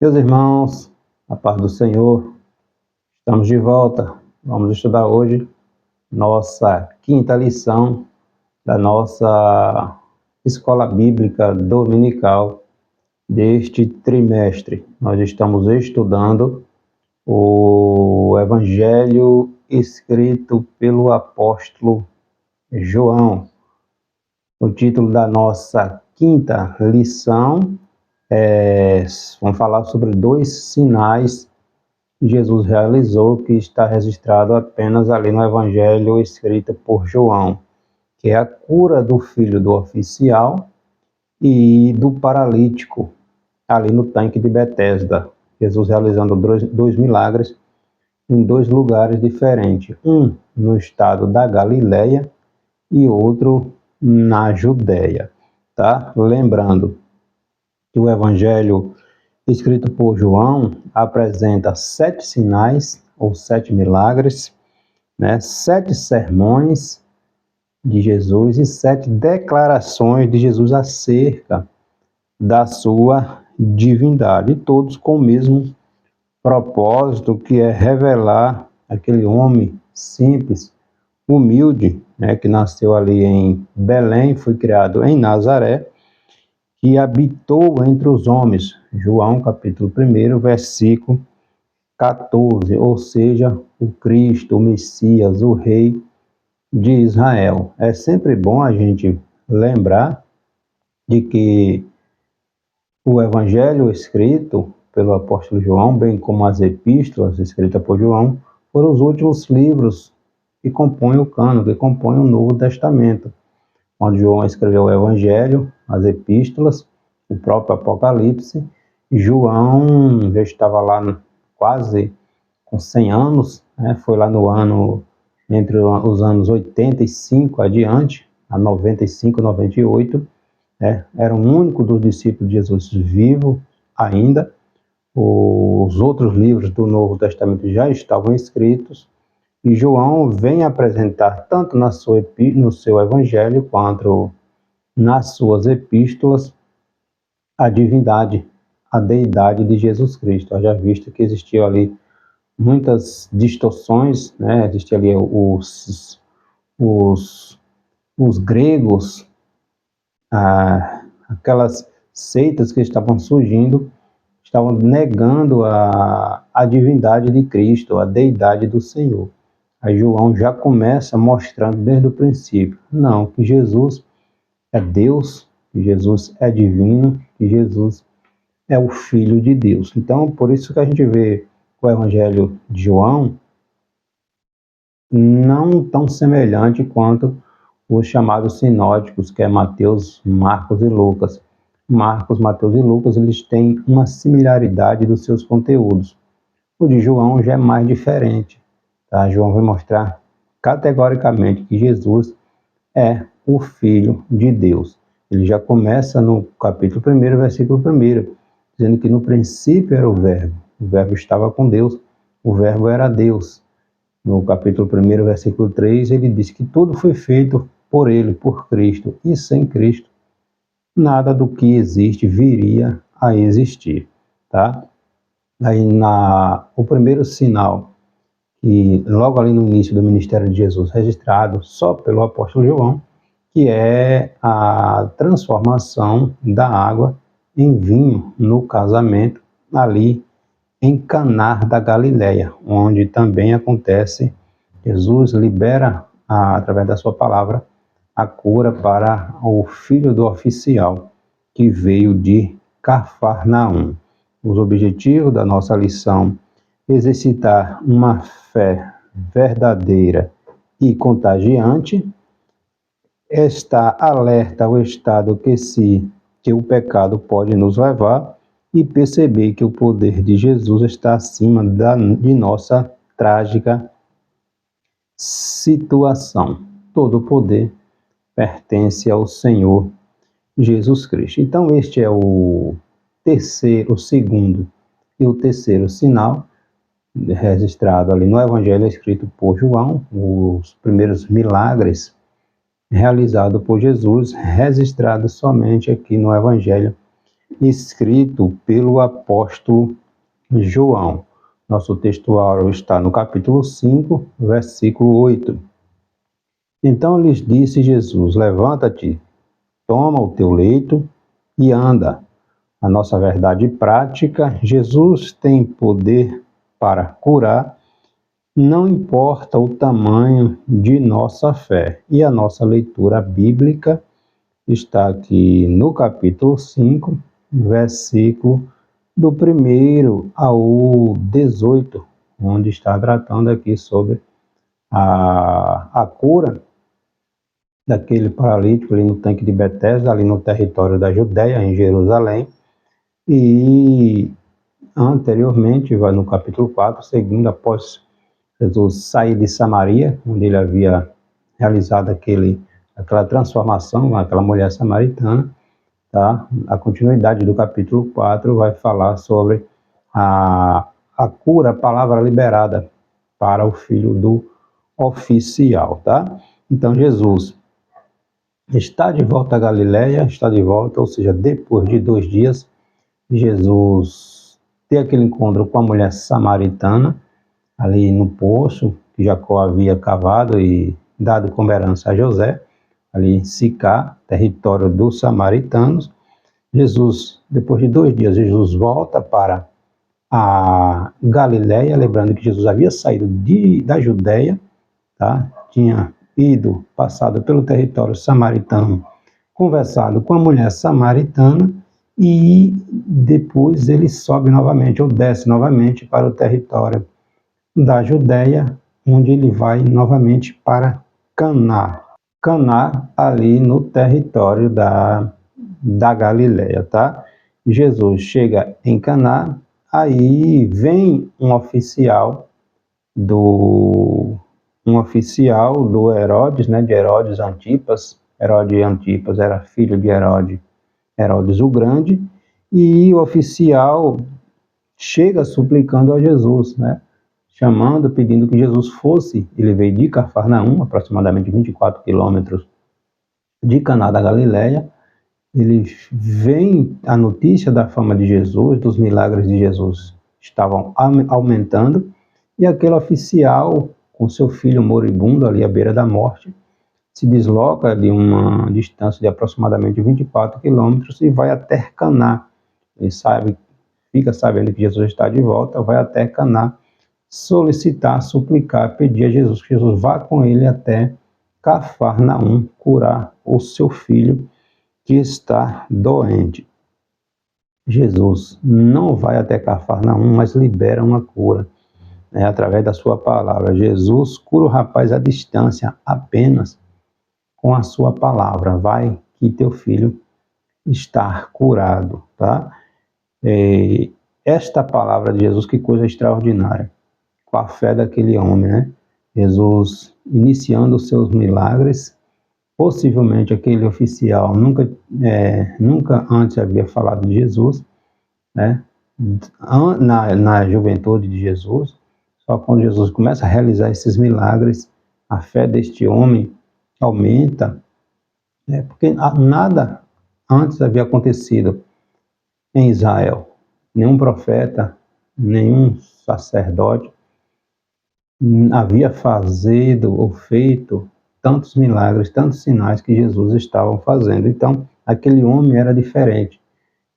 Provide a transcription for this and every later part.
Meus irmãos, a paz do Senhor, estamos de volta. Vamos estudar hoje nossa quinta lição da nossa escola bíblica dominical deste trimestre. Nós estamos estudando o Evangelho escrito pelo apóstolo João. O título da nossa quinta lição vamos falar sobre 2 sinais que Jesus realizou, que está registrado apenas ali no Evangelho escrito por João, que é a cura do filho do oficial e do paralítico, ali no tanque de Betesda. Jesus realizando dois milagres em 2 lugares diferentes, um no estado da Galileia e outro na Judéia, tá? Lembrando que o Evangelho escrito por João apresenta 7 sinais ou 7 milagres, 7 sermões de Jesus e 7 declarações de Jesus acerca da sua divindade, todos com o mesmo propósito, que é revelar aquele homem simples, humilde, que nasceu ali em Belém, foi criado em Nazaré, que habitou entre os homens. João capítulo 1, versículo 14, ou seja, o Cristo, o Messias, o Rei de Israel. É sempre bom a gente lembrar de que o Evangelho escrito pelo apóstolo João, bem como as epístolas escritas por João, foram os últimos livros que compõem o cânon, que compõem o Novo Testamento, onde João escreveu o Evangelho, as epístolas, o próprio Apocalipse. João já estava lá quase com 100 anos, foi lá no ano, entre os anos 85 adiante, a 95, 98, era o único dos discípulos de Jesus vivo ainda. Os outros livros do Novo Testamento já estavam escritos, e João vem apresentar tanto no seu Evangelho quanto nas suas epístolas a divindade, a deidade de Jesus Cristo. Já visto que existiam ali muitas distorções, existiam ali os gregos, aquelas seitas que estavam surgindo, estavam negando a divindade de Cristo, a deidade do Senhor. Aí João já começa mostrando desde o princípio, não, que Jesus é Deus, que Jesus é divino, que Jesus é o Filho de Deus. Então, por isso que a gente vê o Evangelho de João não tão semelhante quanto os chamados sinóticos, que é Mateus, Marcos e Lucas. Marcos, Mateus e Lucas, eles têm uma similaridade dos seus conteúdos. O de João já é mais diferente. Tá? João vai mostrar categoricamente que Jesus é o Filho de Deus. Ele já começa no capítulo 1, versículo 1, dizendo que no princípio era o Verbo estava com Deus, o Verbo era Deus. No capítulo 1, versículo 3, ele diz que tudo foi feito por ele, por Cristo, e sem Cristo, nada do que existe viria a existir. Tá? Aí o primeiro sinal, que logo ali no início do ministério de Jesus, registrado só pelo apóstolo João, que é a transformação da água em vinho no casamento ali em Caná da Galileia, onde também acontece, Jesus libera, através da sua palavra, a cura para o filho do oficial, que veio de Cafarnaum. Os objetivos da nossa lição: exercitar uma fé verdadeira e contagiante, estar alerta ao estado que o pecado pode nos levar, e perceber que o poder de Jesus está acima de nossa trágica situação. Todo o poder pertence ao Senhor Jesus Cristo. Então, este é o segundo e o terceiro sinal registrado ali no Evangelho escrito por João, os primeiros milagres realizados por Jesus, registrados somente aqui no Evangelho escrito pelo apóstolo João. Nosso textuário está no capítulo 5, versículo 8. Então lhes disse Jesus: levanta-te, toma o teu leito e anda. A nossa verdade prática: Jesus tem poder para curar, não importa o tamanho de nossa fé. E a nossa leitura bíblica está aqui no capítulo 5, versículo do 1 ao 18, onde está tratando aqui sobre a cura daquele paralítico ali no tanque de Betesda, ali no território da Judéia, em Jerusalém. E anteriormente, vai no capítulo 4, seguindo após Jesus sair de Samaria, onde ele havia realizado aquela transformação com aquela mulher samaritana, tá? A continuidade do capítulo 4 vai falar sobre a cura, a palavra liberada para o filho do oficial, tá? Então Jesus está de volta à Galileia, está de volta, ou seja, depois de 2 dias, Jesus tem aquele encontro com a mulher samaritana, ali no poço que Jacó havia cavado e dado como herança a José, ali em Sicá, território dos samaritanos. Jesus, depois de 2 dias, Jesus volta para a Galileia, lembrando que Jesus havia saído da Judéia, tá? Tinha passado pelo território samaritano, conversado com a mulher samaritana, e depois ele sobe novamente, ou desce novamente para o território da Judéia, onde ele vai novamente para Caná. Caná, ali no território da Galileia, tá? Jesus chega em Caná, aí vem um oficial do Herodes, né, de Herodes Antipas. Herodes Antipas era filho de Herodes o Grande, e o oficial chega suplicando a Jesus, né, chamando, pedindo que Jesus fosse. Ele veio de Cafarnaum, aproximadamente 24 quilômetros de Caná da Galileia. Ele vem, a notícia da fama de Jesus, dos milagres de Jesus, estavam aumentando, e aquele oficial, com seu filho moribundo ali à beira da morte, se desloca de uma distância de aproximadamente 24 quilômetros e vai até Caná. Ele fica sabendo que Jesus está de volta, vai até Caná solicitar, suplicar, pedir a Jesus que Jesus vá com ele até Cafarnaum curar o seu filho que está doente. Jesus não vai até Cafarnaum, mas libera uma cura, né, através da sua palavra. Jesus cura o rapaz à distância, apenas com a sua palavra. Vai que teu filho está curado, tá? Esta palavra de Jesus, que coisa extraordinária, com a fé daquele homem, né? Jesus iniciando os seus milagres. Possivelmente aquele oficial nunca antes havia falado de Jesus, né? Na juventude de Jesus. Só quando Jesus começa a realizar esses milagres, a fé deste homem aumenta, né? Porque nada antes havia acontecido em Israel. Nenhum profeta, nenhum sacerdote havia feito tantos milagres, tantos sinais que Jesus estava fazendo. Então, aquele homem era diferente.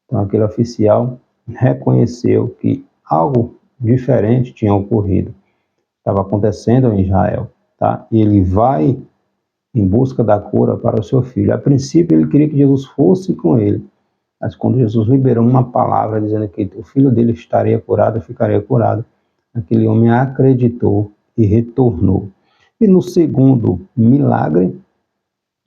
Então, aquele oficial reconheceu que algo diferente tinha ocorrido, estava acontecendo em Israel, tá? E ele vai em busca da cura para o seu filho. A princípio, ele queria que Jesus fosse com ele, mas quando Jesus liberou uma palavra dizendo que o filho dele estaria curado, ficaria curado, aquele homem acreditou e retornou. E no segundo milagre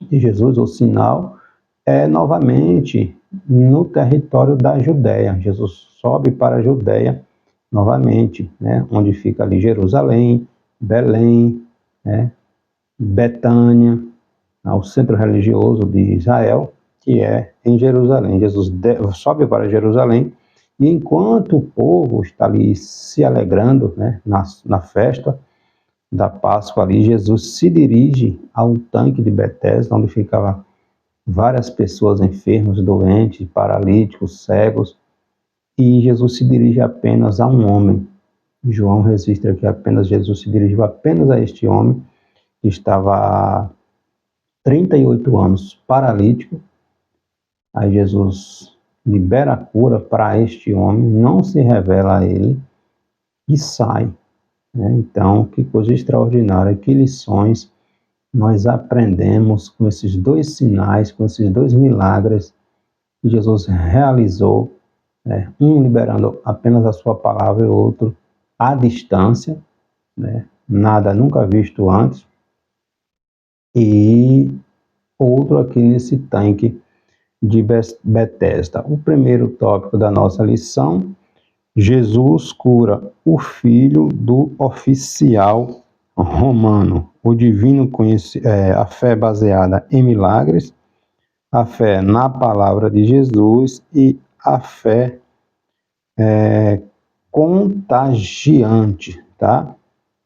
de Jesus, o sinal, é novamente no território da Judéia. Jesus sobe para a Judéia novamente, né, onde fica ali Jerusalém, Belém, né, Betânia, o centro religioso de Israel, que é em Jerusalém. Jesus sobe para Jerusalém, e enquanto o povo está ali se alegrando, né, na festa da Páscoa ali, Jesus se dirige ao tanque de Betesda, onde ficava várias pessoas enfermas, doentes, paralíticos, cegos, e Jesus se dirige apenas a um homem. João registra que apenas Jesus se dirigiu apenas a este homem, que estava há 38 anos paralítico. Aí Jesus libera a cura para este homem, não se revela a ele e sai. Então, que coisa extraordinária, que lições nós aprendemos com esses dois sinais, com esses dois milagres que Jesus realizou, um liberando apenas a sua palavra e o outro à distância, nada nunca visto antes, e outro aqui nesse tanque de Betesda. O primeiro tópico da nossa lição: Jesus cura o filho do oficial romano. O divino a fé baseada em milagres, a fé na palavra de Jesus e a fé contagiante, tá?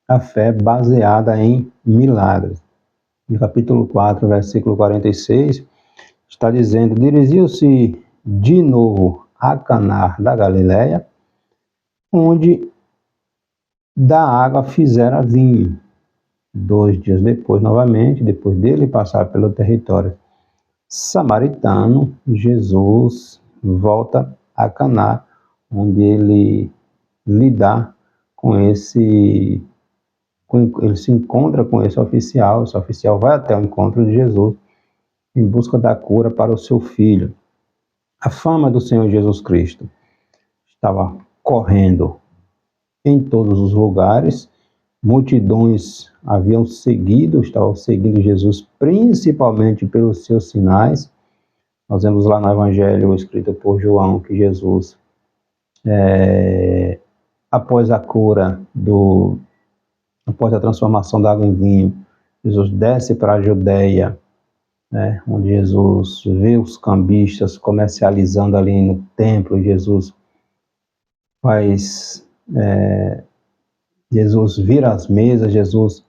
A fé baseada em milagres. No capítulo 4, versículo 46, está dizendo: dirigiu-se de novo a Caná da Galileia, onde da água fizera vinho. 2 dias depois, novamente, depois dele passar pelo território samaritano, Jesus volta a Caná, onde ele lidar com ele se encontra com esse oficial vai até o encontro de Jesus em busca da cura para o seu filho. A fama do Senhor Jesus Cristo estava correndo em todos os lugares, multidões estavam seguindo Jesus, principalmente pelos seus sinais. Nós vemos lá no Evangelho escrito por João que Jesus, após a cura, após a transformação da água em vinho, Jesus desce para a Judeia, onde Jesus vê os cambistas comercializando ali no templo. Jesus vira as mesas, Jesus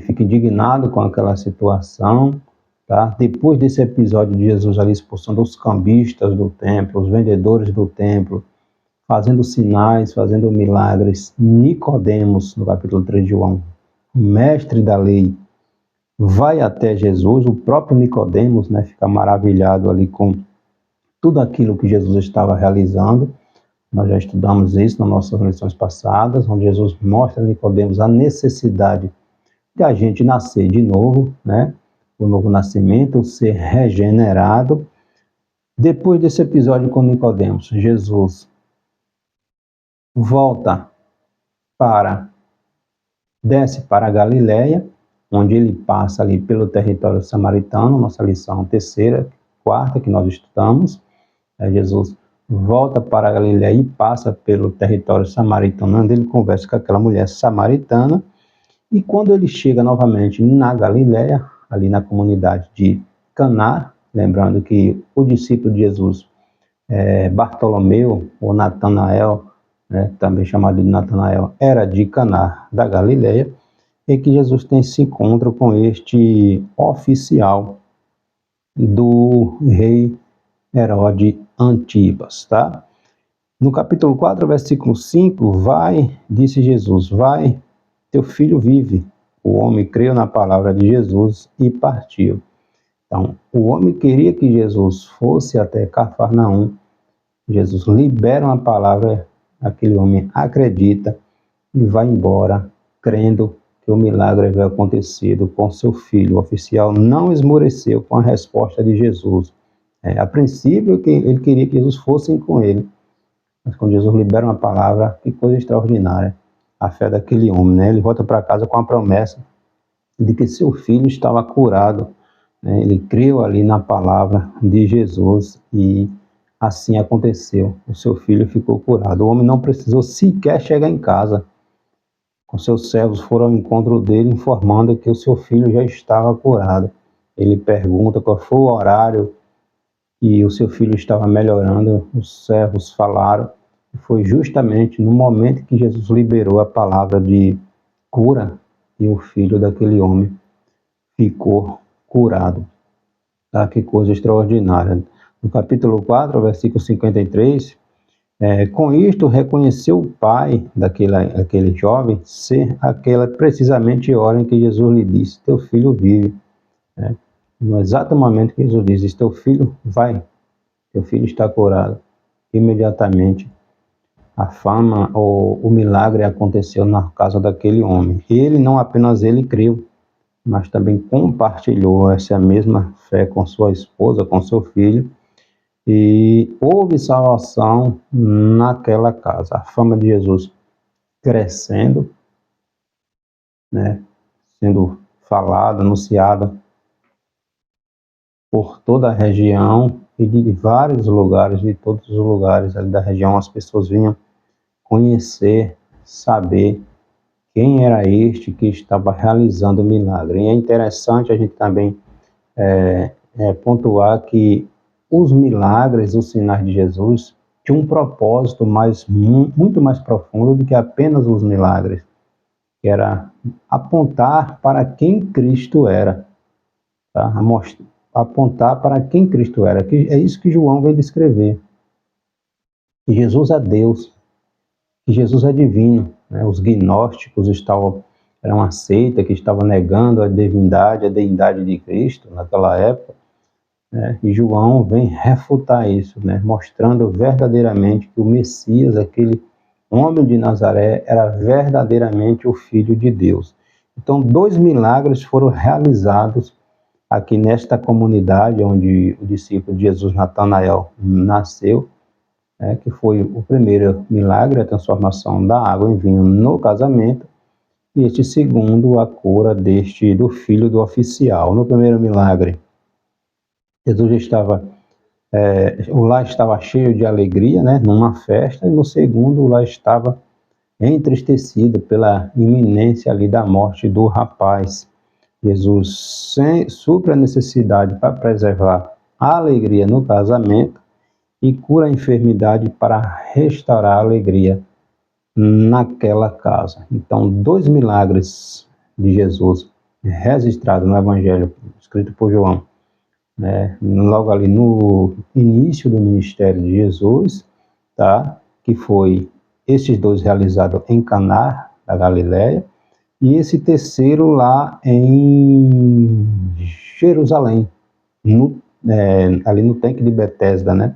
fica indignado com aquela situação, tá? Depois desse episódio de Jesus ali expulsando os cambistas do templo, os vendedores do templo, fazendo sinais, fazendo milagres, Nicodemos, no capítulo 3 de João, mestre da lei, vai até Jesus. O próprio Nicodemos, fica maravilhado ali com tudo aquilo que Jesus estava realizando. Nós já estudamos isso nas nossas lições passadas, onde Jesus mostra a Nicodemos a necessidade de a gente nascer de novo, o novo nascimento, o ser regenerado. Depois desse episódio com Nicodemos, Jesus desce para a Galileia, onde ele passa ali pelo território samaritano, nossa lição terceira, quarta que nós estudamos. Jesus volta para a Galileia e passa pelo território samaritano, onde ele conversa com aquela mulher samaritana, e quando ele chega novamente na Galileia, ali na comunidade de Caná, lembrando que o discípulo de Jesus, Bartolomeu, ou Natanael, também chamado de Natanael, era de Caná da Galileia, e que Jesus tem esse encontro com este oficial do rei Herodes Antipas, tá? No capítulo 4, versículo 5, disse Jesus, vai, teu filho vive. O homem creu na palavra de Jesus e partiu. Então, o homem queria que Jesus fosse até Cafarnaum. Jesus libera uma palavra, aquele homem acredita e vai embora, crendo que o milagre havia acontecido com seu filho. O oficial não esmoreceu com a resposta de Jesus. A princípio, ele queria que Jesus fosse com ele, mas quando Jesus libera uma palavra, que coisa extraordinária, a fé daquele homem, Ele volta para casa com a promessa de que seu filho estava curado, Ele creu ali na palavra de Jesus e assim aconteceu. O seu filho ficou curado. O homem não precisou sequer chegar em casa. Com seus servos foram ao encontro dele, informando que o seu filho já estava curado. Ele pergunta qual foi o horário e o seu filho estava melhorando. Os servos falaram que foi justamente no momento que Jesus liberou a palavra de cura e o filho daquele homem ficou curado. Tá? Que coisa extraordinária. No capítulo 4, versículo 53, com isto reconheceu o pai daquele jovem ser aquela precisamente hora em que Jesus lhe disse: teu filho vive. Né? No exato momento que Jesus diz: teu filho vai, teu filho está curado. Imediatamente a fama ou o milagre aconteceu na casa daquele homem. Ele, não apenas ele creu, mas também compartilhou essa mesma fé com sua esposa, com seu filho, e houve salvação naquela casa. A fama de Jesus crescendo, né, sendo falada, anunciada por toda a região e de vários lugares, de todos os lugares ali da região, as pessoas vinham conhecer, saber quem era este que estava realizando o milagre. E é interessante a gente também pontuar que os milagres, os sinais de Jesus, tinham um propósito muito mais profundo do que apenas os milagres, que era apontar para quem Cristo era, tá? Apontar para quem Cristo era, que é isso que João vem descrever. Que Jesus é Deus, que Jesus é divino, né? Os gnósticos eram uma seita que estava negando a deidade de Cristo naquela época, né? E João vem refutar isso, né? Mostrando verdadeiramente que o Messias, aquele homem de Nazaré, era verdadeiramente o Filho de Deus. Então, 2 milagres foram realizados aqui nesta comunidade onde o discípulo de Jesus, Natanael, nasceu, que foi o primeiro milagre, a transformação da água em vinho no casamento, e este segundo, a cura do filho do oficial. No primeiro milagre, Jesus o lar estava cheio de alegria, né, numa festa, e no segundo, o lar estava entristecido pela iminência ali da morte do rapaz. Jesus supre a necessidade para preservar a alegria no casamento e cura a enfermidade para restaurar a alegria naquela casa. Então, 2 milagres de Jesus registrados no Evangelho escrito por João, né, logo ali no início do ministério de Jesus, tá? Que foi esses 2 realizados em Caná da Galileia, e esse terceiro lá em Jerusalém, ali no tanque de Betesda, né?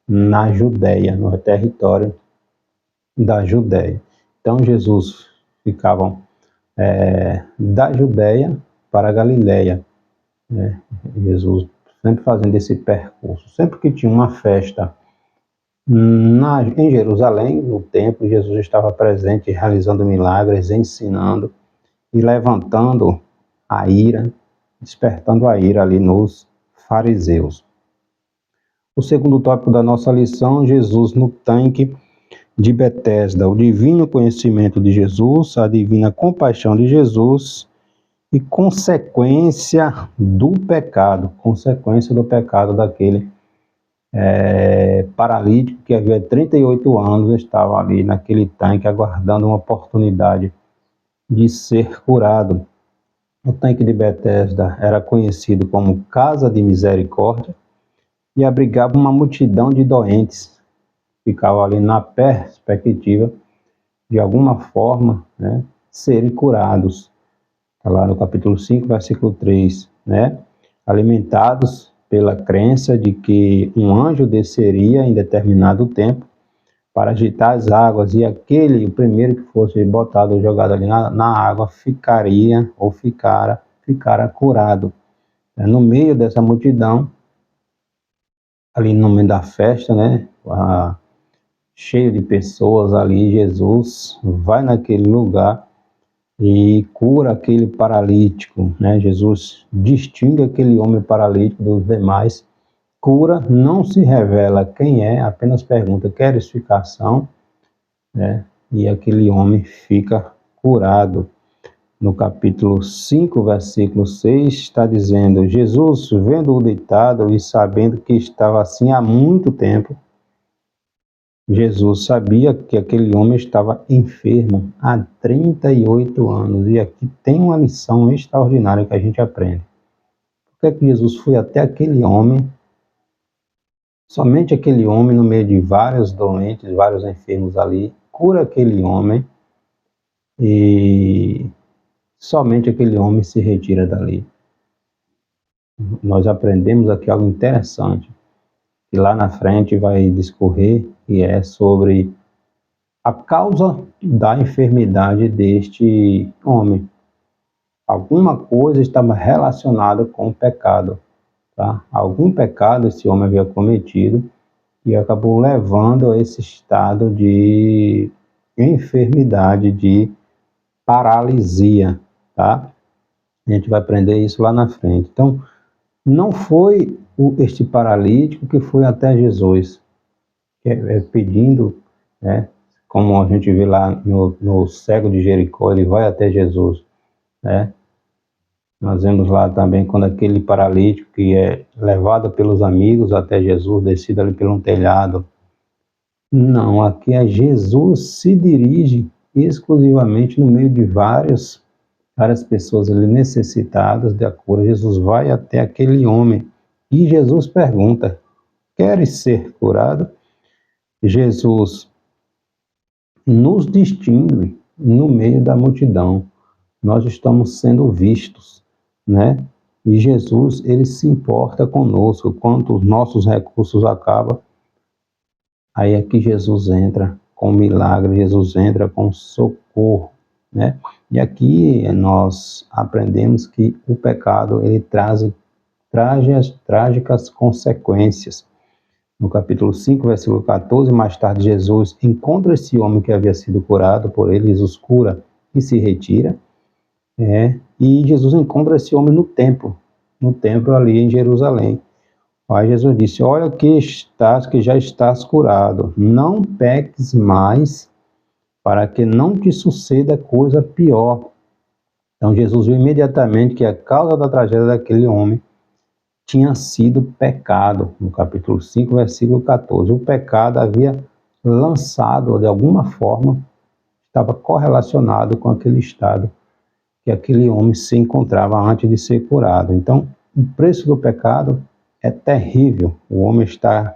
Na Judéia, no território da Judéia. Então, Jesus ficava da Judéia para a Galileia, né? Jesus sempre fazendo esse percurso. Sempre que tinha uma festa em Jerusalém, no templo, Jesus estava presente, realizando milagres, ensinando e levantando a ira, despertando a ira ali nos fariseus. O segundo tópico da nossa lição: Jesus no tanque de Betesda, o divino conhecimento de Jesus, a divina compaixão de Jesus e consequência do pecado daquele paralítico que havia 38 anos estava ali naquele tanque aguardando uma oportunidade de ser curado. O tanque de Betesda era conhecido como Casa de Misericórdia e abrigava uma multidão de doentes. Ficavam ali na perspectiva de alguma forma, né, serem curados. Está lá no capítulo 5, versículo 3, né? Alimentados pela crença de que um anjo desceria em determinado tempo para agitar as águas, e o primeiro que fosse botado ou jogado ali na água, ficara curado. No meio dessa multidão, ali no meio da festa, né, cheio de pessoas ali, Jesus vai naquele lugar e cura aquele paralítico, né? Jesus distingue aquele homem paralítico dos demais, cura, não se revela quem é, apenas pergunta: queres ficação? Né? E aquele homem fica curado. No capítulo 5, versículo 6, está dizendo: Jesus, vendo-o deitado e sabendo que estava assim há muito tempo, Jesus sabia que aquele homem estava enfermo há 38 anos. E aqui tem uma lição extraordinária que a gente aprende. Por que é que Jesus foi até aquele homem, somente aquele homem, no meio de vários doentes, vários enfermos ali, cura aquele homem e somente aquele homem se retira dali. Nós aprendemos aqui algo interessante, que lá na frente vai discorrer, e é sobre a causa da enfermidade deste homem. Alguma coisa estava relacionada com o pecado, tá? Algum pecado esse homem havia cometido e acabou levando a esse estado de enfermidade, de paralisia, tá? A gente vai aprender isso lá na frente. Então, não foi este paralítico que foi até Jesus, pedindo, né? Como a gente vê lá no cego de Jericó, ele vai até Jesus, né? Nós vemos lá também quando aquele paralítico que é levado pelos amigos até Jesus, descido ali pelo telhado. Não, aqui é Jesus se dirige exclusivamente no meio de várias pessoas ali necessitadas da cura. Jesus vai até aquele homem e Jesus pergunta: queres ser curado? Jesus nos distingue no meio da multidão. Nós estamos sendo vistos, né? E Jesus, ele se importa conosco. Quando os nossos recursos acabam, aí é que Jesus entra com milagre, Jesus entra com socorro, né? E aqui nós aprendemos que o pecado, ele traz trágicas consequências. No capítulo 5, versículo 14, mais tarde Jesus encontra esse homem que havia sido curado por ele, Jesus cura e se retira. E Jesus encontra esse homem no templo ali em Jerusalém. Aí Jesus disse: olha que já estás curado, não peques mais, para que não te suceda coisa pior. Então Jesus viu imediatamente que a causa da tragédia daquele homem tinha sido pecado. No capítulo 5, versículo 14, o pecado havia lançado, de alguma forma, estava correlacionado com aquele estado que aquele homem se encontrava antes de ser curado. Então, o preço do pecado é terrível. O homem estava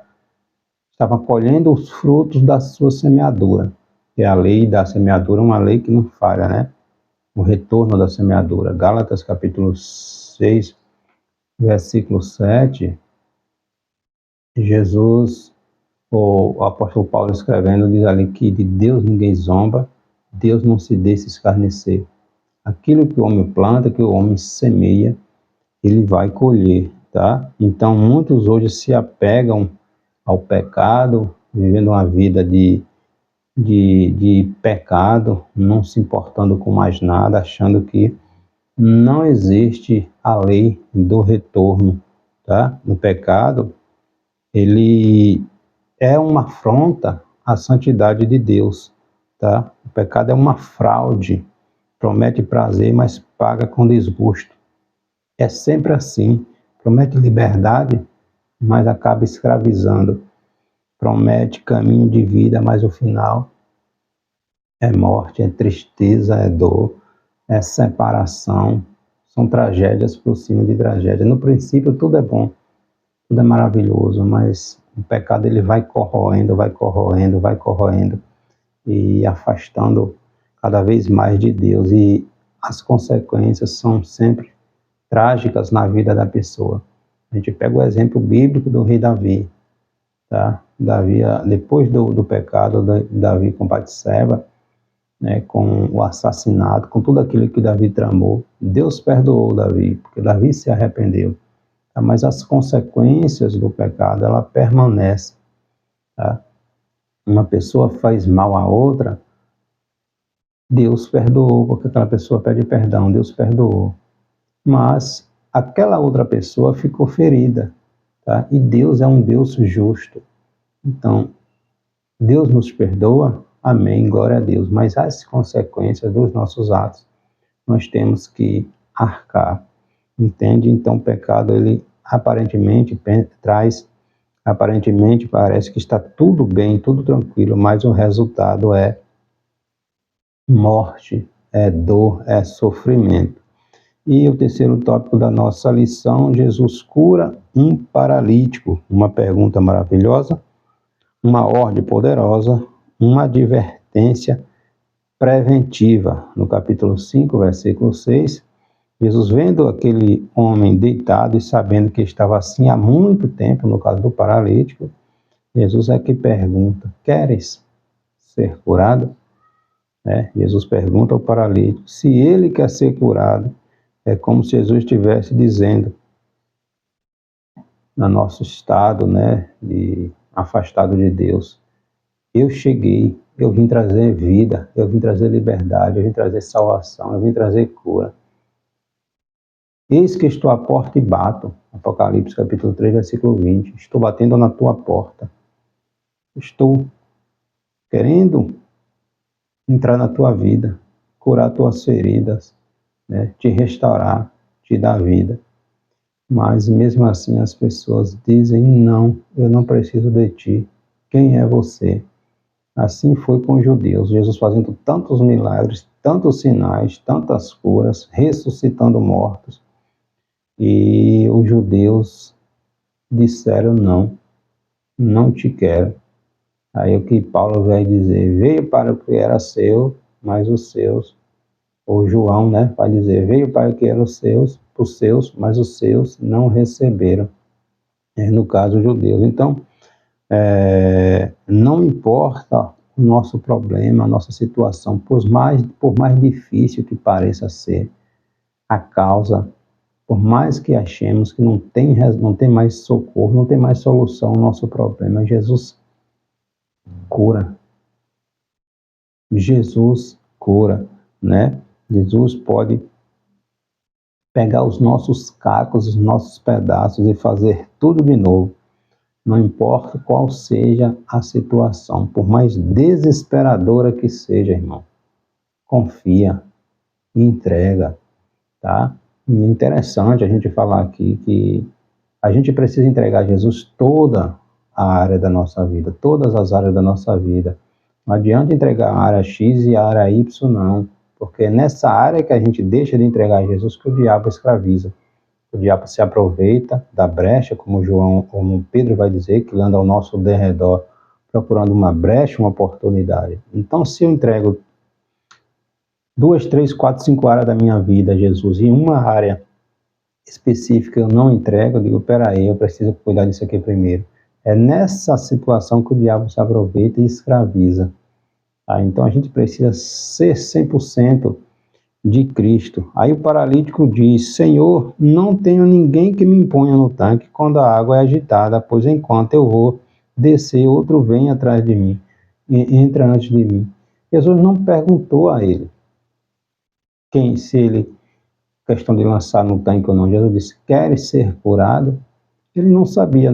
colhendo os frutos da sua semeadura. E a lei da semeadura é uma lei que não falha, né? O retorno da semeadura. Gálatas capítulo 6, versículo 7, Jesus, o apóstolo Paulo escrevendo, diz ali que de Deus ninguém zomba, Deus não se deixa escarnecer. Aquilo que o homem planta, que o homem semeia, ele vai colher, tá? Então, muitos hoje se apegam ao pecado, vivendo uma vida de pecado, não se importando com mais nada, achando que não existe a lei do retorno, tá? O pecado, ele é uma afronta à santidade de Deus, tá? O pecado é uma fraude, promete prazer, mas paga com desgosto. É sempre assim, promete liberdade, mas acaba escravizando. Promete caminho de vida, mas o final é morte, é tristeza, é dor, é separação. São tragédias por cima de tragédia. No princípio tudo é bom, tudo é maravilhoso, mas o pecado ele vai corroendo, e afastando cada vez mais de Deus, e as consequências são sempre trágicas na vida da pessoa. A gente pega o exemplo bíblico do rei Davi, tá? Davi, depois do pecado, Davi com Batseba, né, com o assassinato, com tudo aquilo que Davi tramou, Deus perdoou Davi, porque Davi se arrependeu, tá? Mas as consequências do pecado, ela permanece, tá? Uma pessoa faz mal a outra, Deus perdoou, porque aquela pessoa pede perdão, Deus perdoou. Mas aquela outra pessoa ficou ferida, tá? E Deus é um Deus justo. Então, Deus nos perdoa, amém, glória a Deus. Mas as consequências dos nossos atos, nós temos que arcar, entende? Então, o pecado, ele aparentemente parece que está tudo bem, tudo tranquilo, mas o resultado é morte, é dor, é sofrimento. E o terceiro tópico da nossa lição: Jesus cura um paralítico. Uma pergunta maravilhosa, uma ordem poderosa, uma advertência preventiva. No capítulo 5, versículo 6, Jesus, vendo aquele homem deitado e sabendo que estava assim há muito tempo, no caso do paralítico, Jesus é que pergunta: queres ser curado? Jesus pergunta ao paralítico se ele quer ser curado. É como se Jesus estivesse dizendo, no nosso estado, de afastado de Deus: eu cheguei, eu vim trazer vida, eu vim trazer liberdade, eu vim trazer salvação, eu vim trazer cura. Eis que estou à porta e bato. Apocalipse capítulo 3, versículo 20. Estou batendo na tua porta. Estou querendo entrar na tua vida, curar tuas feridas, te restaurar, te dar vida. Mas mesmo assim as pessoas dizem: não, eu não preciso de ti. Quem é você? Assim foi com os judeus. Jesus fazendo tantos milagres, tantos sinais, tantas curas, ressuscitando mortos. E os judeus disseram: não, não te quero. Aí o que Paulo vai dizer: veio para o que era seu, mas os seus, ou João, vai dizer: veio para o que era os seus, mas os seus não receberam. No caso, os judeus. Então, não importa o nosso problema, a nossa situação, por mais difícil que pareça ser, a causa, por mais que achemos que não tem mais socorro, não tem mais solução ao nosso problema, Jesus cura. Jesus cura, Jesus pode pegar os nossos cacos, os nossos pedaços e fazer tudo de novo. Não importa qual seja a situação, por mais desesperadora que seja, irmão, confia e entrega, tá? E é interessante a gente falar aqui que a gente precisa entregar a Jesus toda a área da nossa vida, todas as áreas da nossa vida. Não adianta entregar a área X e a área Y, não, porque é nessa área que a gente deixa de entregar a Jesus que o diabo escraviza. O diabo se aproveita da brecha, como Pedro vai dizer, que anda ao nosso derredor procurando uma brecha, uma oportunidade. Então, se eu entrego 2, 3, 4, 5 áreas da minha vida a Jesus, e uma área específica eu não entrego, eu digo: peraí, eu preciso cuidar disso aqui primeiro. É nessa situação que o diabo se aproveita e escraviza. Tá? Então, a gente precisa ser 100% de Cristo. Aí o paralítico diz: Senhor, não tenho ninguém que me imponha no tanque quando a água é agitada, pois enquanto eu vou descer, outro vem atrás de mim, entra antes de mim. Jesus não perguntou a ele questão de lançar no tanque ou não. Jesus disse: queres ser curado? Ele não sabia,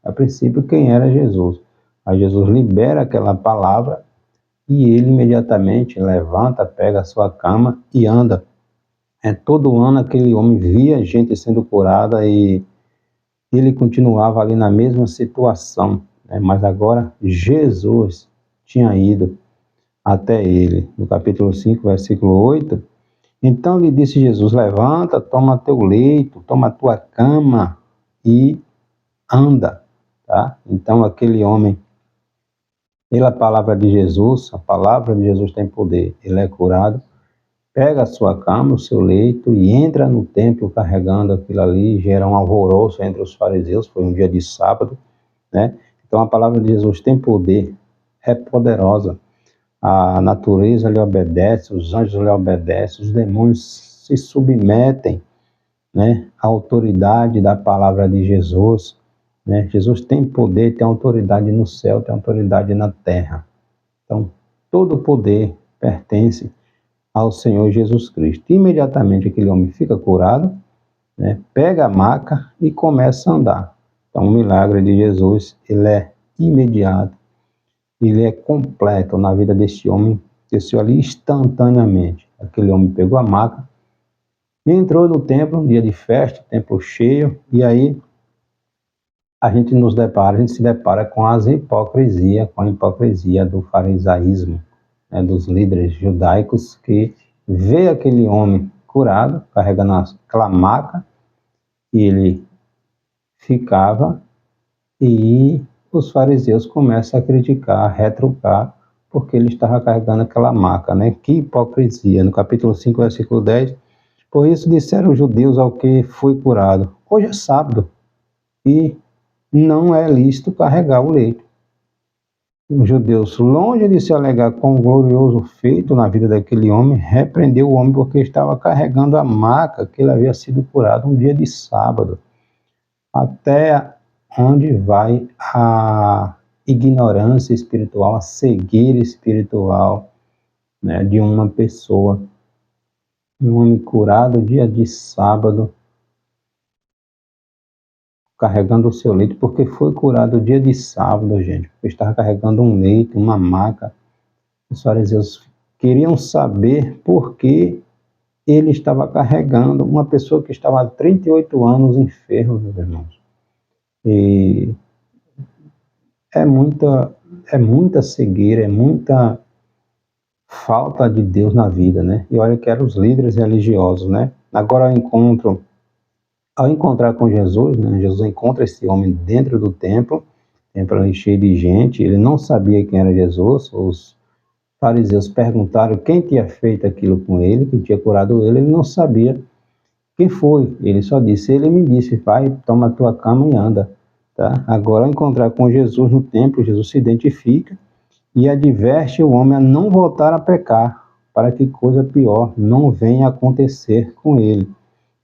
a princípio, quem era Jesus. Aí Jesus libera aquela palavra e ele imediatamente levanta, pega a sua cama e anda. Todo ano aquele homem via gente sendo curada e ele continuava ali na mesma situação, mas agora Jesus tinha ido até ele. No capítulo 5, versículo 8, então lhe disse Jesus: levanta, toma teu leito, toma tua cama e anda. Tá? Então aquele homem, pela palavra de Jesus, a palavra de Jesus tem poder, ele é curado, pega a sua cama, o seu leito e entra no templo carregando aquilo ali. Gera um alvoroço entre os fariseus, foi um dia de sábado, Então a palavra de Jesus tem poder, é poderosa, a natureza lhe obedece, os anjos lhe obedecem, os demônios se submetem, à autoridade da palavra de Jesus. Jesus tem poder, tem autoridade no céu, tem autoridade na terra. Então, todo o poder pertence ao Senhor Jesus Cristo. Imediatamente aquele homem fica curado, pega a maca e começa a andar. Então, o milagre de Jesus, ele é imediato, ele é completo na vida deste homem, aconteceu ali instantaneamente. Aquele homem pegou a maca, entrou no templo, um dia de festa, templo cheio, e aí a gente se depara com a hipocrisia do farisaísmo, dos líderes judaicos que vê aquele homem curado, carregando aquela maca, e ele ficava, e os fariseus começam a criticar, a retrucar, porque ele estava carregando aquela maca, né? Que hipocrisia! No capítulo 5, versículo 10, por isso disseram os judeus ao que foi curado: hoje é sábado, e não é lícito carregar o leito. Os judeus, longe de se alegar com o glorioso feito na vida daquele homem, repreendeu o homem porque estava carregando a maca que ele havia sido curado um dia de sábado. Até onde vai a ignorância espiritual, a cegueira espiritual, né, de uma pessoa. Um homem curado dia de sábado, carregando o seu leito, porque foi curado dia de sábado, gente. Porque estava carregando um leito, uma maca. Os fariseus queriam saber por que ele estava carregando uma pessoa que estava há 38 anos enfermo, meus irmãos. E é muita cegueira, é muita falta de Deus na vida, né? E olha que eram os líderes religiosos, né? Agora ao encontrar com Jesus, né? Jesus encontra esse homem dentro do templo ali cheio de gente, ele não sabia quem era Jesus. Os fariseus perguntaram quem tinha feito aquilo com ele, quem tinha curado ele não sabia quem foi. Ele só disse, ele me disse, vai, toma a tua cama e anda. Tá? Agora, ao encontrar com Jesus no templo, Jesus se identifica e adverte o homem a não voltar a pecar, para que coisa pior não venha a acontecer com ele.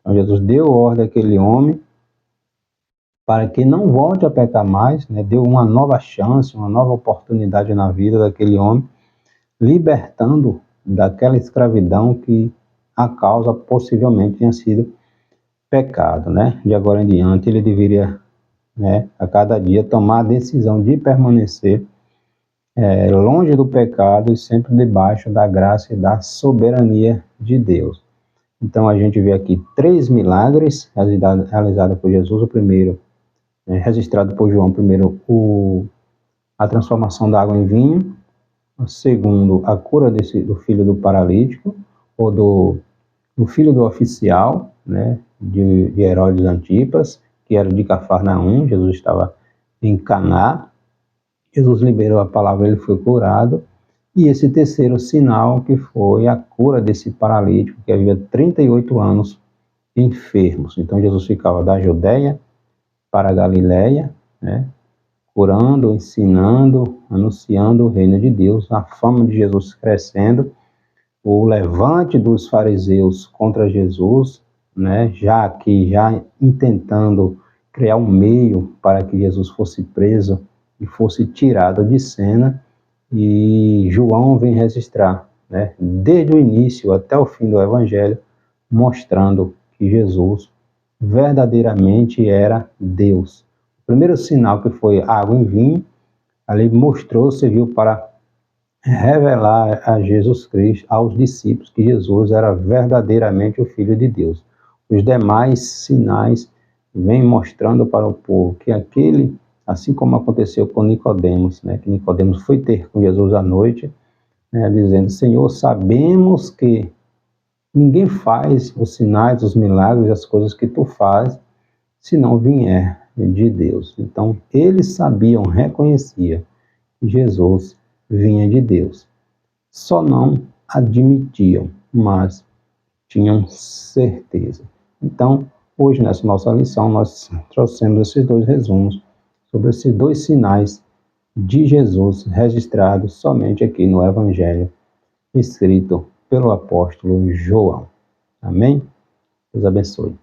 Então, Jesus deu ordem àquele homem para que não volte a pecar mais, né? Deu uma nova chance, uma nova oportunidade na vida daquele homem, libertando daquela escravidão que a causa possivelmente tinha sido pecado, né? De agora em diante ele deveria, né, a cada dia tomar a decisão de permanecer longe do pecado e sempre debaixo da graça e da soberania de Deus. Então a gente vê aqui 3 milagres realizados por Jesus. O primeiro, registrado por João, primeiro a transformação da água em vinho. O segundo, a cura do filho do paralítico, ou do filho do oficial, né, de Herodes Antipas, que era de Cafarnaum. Jesus estava em Caná, Jesus liberou a palavra, ele foi curado. E esse terceiro sinal, que foi a cura desse paralítico, que havia 38 anos enfermos. Então Jesus ficava da Judeia para a Galileia, né, curando, ensinando, anunciando o reino de Deus, a fama de Jesus crescendo, o levante dos fariseus contra Jesus, né, já intentando criar um meio para que Jesus fosse preso e fosse tirado de cena. E João vem registrar, né, desde o início até o fim do Evangelho, mostrando que Jesus verdadeiramente era Deus. O primeiro sinal, que foi água em vinho, ali serviu para revelar a Jesus Cristo, aos discípulos, que Jesus era verdadeiramente o Filho de Deus. Os demais sinais vêm mostrando para o povo que aquele, assim como aconteceu com Nicodemos, né, que Nicodemos foi ter com Jesus à noite, né, dizendo, Senhor, sabemos que ninguém faz os sinais, os milagres, as coisas que tu fazes, se não vier de Deus. Então, eles sabiam, reconheciam que Jesus vinha de Deus. Só não admitiam, mas tinham certeza. Então, hoje, nessa nossa lição, nós trouxemos esses 2 resumos sobre esses 2 sinais de Jesus registrados somente aqui no Evangelho, escrito pelo apóstolo João. Amém? Deus abençoe.